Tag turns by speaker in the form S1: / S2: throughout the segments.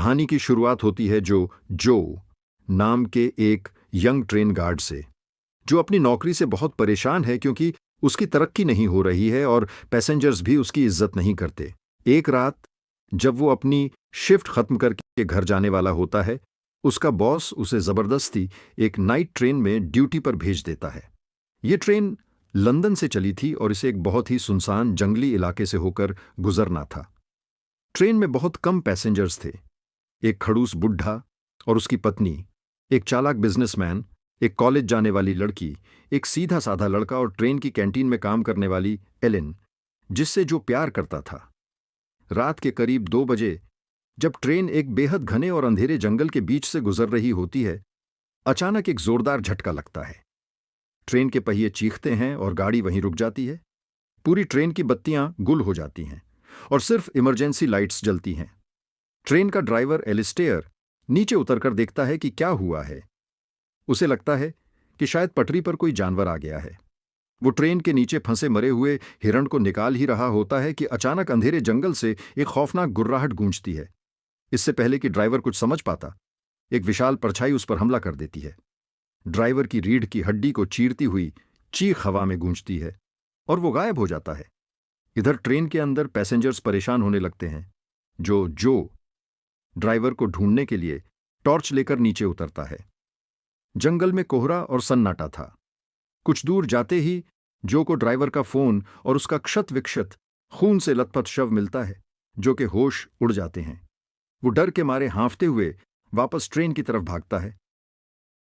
S1: कहानी की शुरुआत होती है जो नाम के एक यंग ट्रेन गार्ड से, जो अपनी नौकरी से बहुत परेशान है क्योंकि उसकी तरक्की नहीं हो रही है और पैसेंजर्स भी उसकी इज्जत नहीं करते। एक रात जब वो अपनी शिफ्ट खत्म करके घर जाने वाला होता है, उसका बॉस उसे जबरदस्ती एक नाइट ट्रेन में ड्यूटी पर भेज देता है। ये ट्रेन लंदन से चली थी और इसे एक बहुत ही सुनसान जंगली इलाके से होकर गुजरना था। ट्रेन में बहुत कम पैसेंजर्स थे। एक खड़ूस बुढ़ा और उसकी पत्नी, एक चालाक बिजनेसमैन, एक कॉलेज जाने वाली लड़की, एक सीधा साधा लड़का और ट्रेन की कैंटीन में काम करने वाली एलेन, जिससे जो प्यार करता था। रात के करीब 2 बजे जब ट्रेन एक बेहद घने और अंधेरे जंगल के बीच से गुजर रही होती है, अचानक एक जोरदार झटका लगता है। ट्रेन के पहिए चीखते हैं और गाड़ी वहीं रुक जाती है। पूरी ट्रेन की बत्तियां गुल हो जाती हैं और सिर्फ इमरजेंसी लाइट्स जलती हैं। ट्रेन का ड्राइवर एलिस्टेयर नीचे उतरकर देखता है कि क्या हुआ है। उसे लगता है कि शायद पटरी पर कोई जानवर आ गया है। वो ट्रेन के नीचे फंसे मरे हुए हिरण को निकाल ही रहा होता है कि अचानक अंधेरे जंगल से एक खौफनाक गुर्राहट गूंजती है। इससे पहले कि ड्राइवर कुछ समझ पाता, एक विशाल परछाई उस पर हमला कर देती है। ड्राइवर की रीढ़ की हड्डी को चीरती हुई चीख हवा में गूंजती है और वो गायब हो जाता है। इधर ट्रेन के अंदर पैसेंजर्स परेशान होने लगते हैं। जो ड्राइवर को ढूंढने के लिए टॉर्च लेकर नीचे उतरता है। जंगल में कोहरा और सन्नाटा था। कुछ दूर जाते ही जो को ड्राइवर का फोन और उसका क्षत विक्षत खून से लथपथ शव मिलता है, जो के होश उड़ जाते हैं। वो डर के मारे हांफते हुए वापस ट्रेन की तरफ भागता है।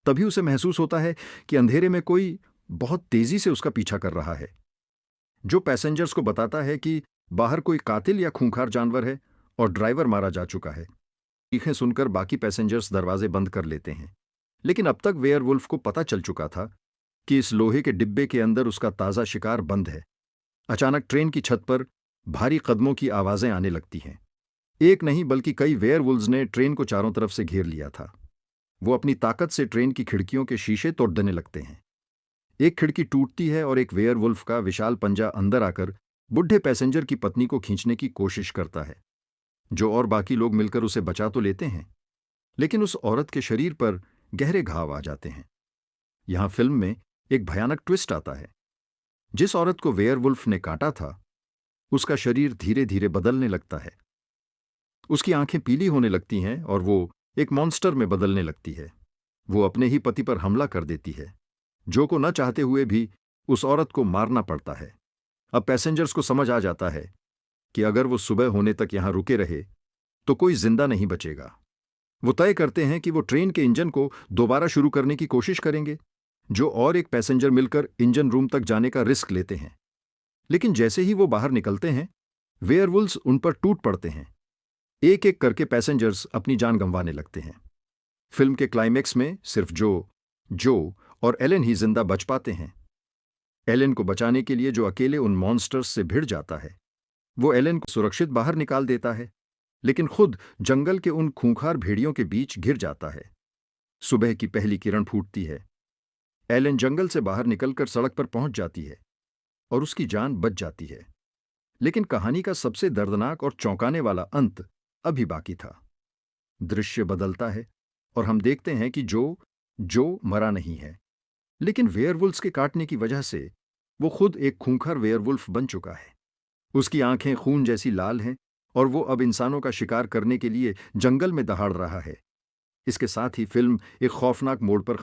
S1: तभी उसे महसूस होता है कि अंधेरे में कोई बहुत तेजी से उसका पीछा कर रहा है, जो पैसेंजर्स को बताता है कि बाहर कोई कातिल या खूंखार जानवर है और ड्राइवर मारा जा चुका है। चीखें सुनकर बाकी पैसेंजर्स दरवाजे बंद कर लेते हैं, लेकिन अब तक वेयरवुल्फ को पता चल चुका था कि इस लोहे के डिब्बे के अंदर उसका ताजा शिकार बंद है। अचानक ट्रेन की छत पर भारी कदमों की आवाजें आने लगती हैं। एक नहीं बल्कि कई वेयरवुल्व्स ने ट्रेन को चारों तरफ से घेर लिया था। वो अपनी ताकत से ट्रेन की खिड़कियों के शीशे तोड़ देने लगते हैं। एक खिड़की टूटती है और एक वेयरवुल्फ का विशाल पंजा अंदर आकर बुढ़े पैसेंजर की पत्नी को खींचने की कोशिश करता है। जो और बाकी लोग मिलकर उसे बचा तो लेते हैं, लेकिन उस औरत के शरीर पर गहरे घाव आ जाते हैं। यहां फिल्म में एक भयानक ट्विस्ट आता है। जिस औरत को वेयरवुल्फ ने काटा था, उसका शरीर धीरे धीरे बदलने लगता है। उसकी आंखें पीली होने लगती हैं और वो एक मॉन्स्टर में बदलने लगती है। वो अपने ही पति पर हमला कर देती है। जो को न चाहते हुए भी उस औरत को मारना पड़ता है। अब पैसेंजर्स को समझ आ जाता है कि अगर वो सुबह होने तक यहां रुके रहे तो कोई जिंदा नहीं बचेगा। वो तय करते हैं कि वो ट्रेन के इंजन को दोबारा शुरू करने की कोशिश करेंगे। जो और एक पैसेंजर मिलकर इंजन रूम तक जाने का रिस्क लेते हैं, लेकिन जैसे ही वो बाहर निकलते हैं, वेयरवुल्व्स उन पर टूट पड़ते हैं। एक एक करके पैसेंजर्स अपनी जान गंवाने लगते हैं। फिल्म के क्लाइमेक्स में सिर्फ जो और एलेन ही जिंदा बच पाते हैं। एलेन को बचाने के लिए जो अकेले उन मॉन्स्टर्स से भिड़ जाता है, वो एलेन को सुरक्षित बाहर निकाल देता है, लेकिन खुद जंगल के उन खूंखार भेड़ियों के बीच घिर जाता है। सुबह की पहली किरण फूटती है। एलेन जंगल से बाहर निकलकर सड़क पर पहुंच जाती है और उसकी जान बच जाती है। लेकिन कहानी का सबसे दर्दनाक और चौंकाने वाला अंत अभी बाकी था। दृश्य बदलता है और हम देखते हैं कि जो मरा नहीं है, लेकिन वेयरवुल्व्स के काटने की वजह से वो खुद एक खूंखार वेयरवुल्फ बन चुका है। उसकी आंखें खून जैसी लाल हैं और वो अब इंसानों का शिकार करने के लिए जंगल में दहाड़ रहा है। इसके साथ ही फिल्म एक खौफनाक मोड़ पर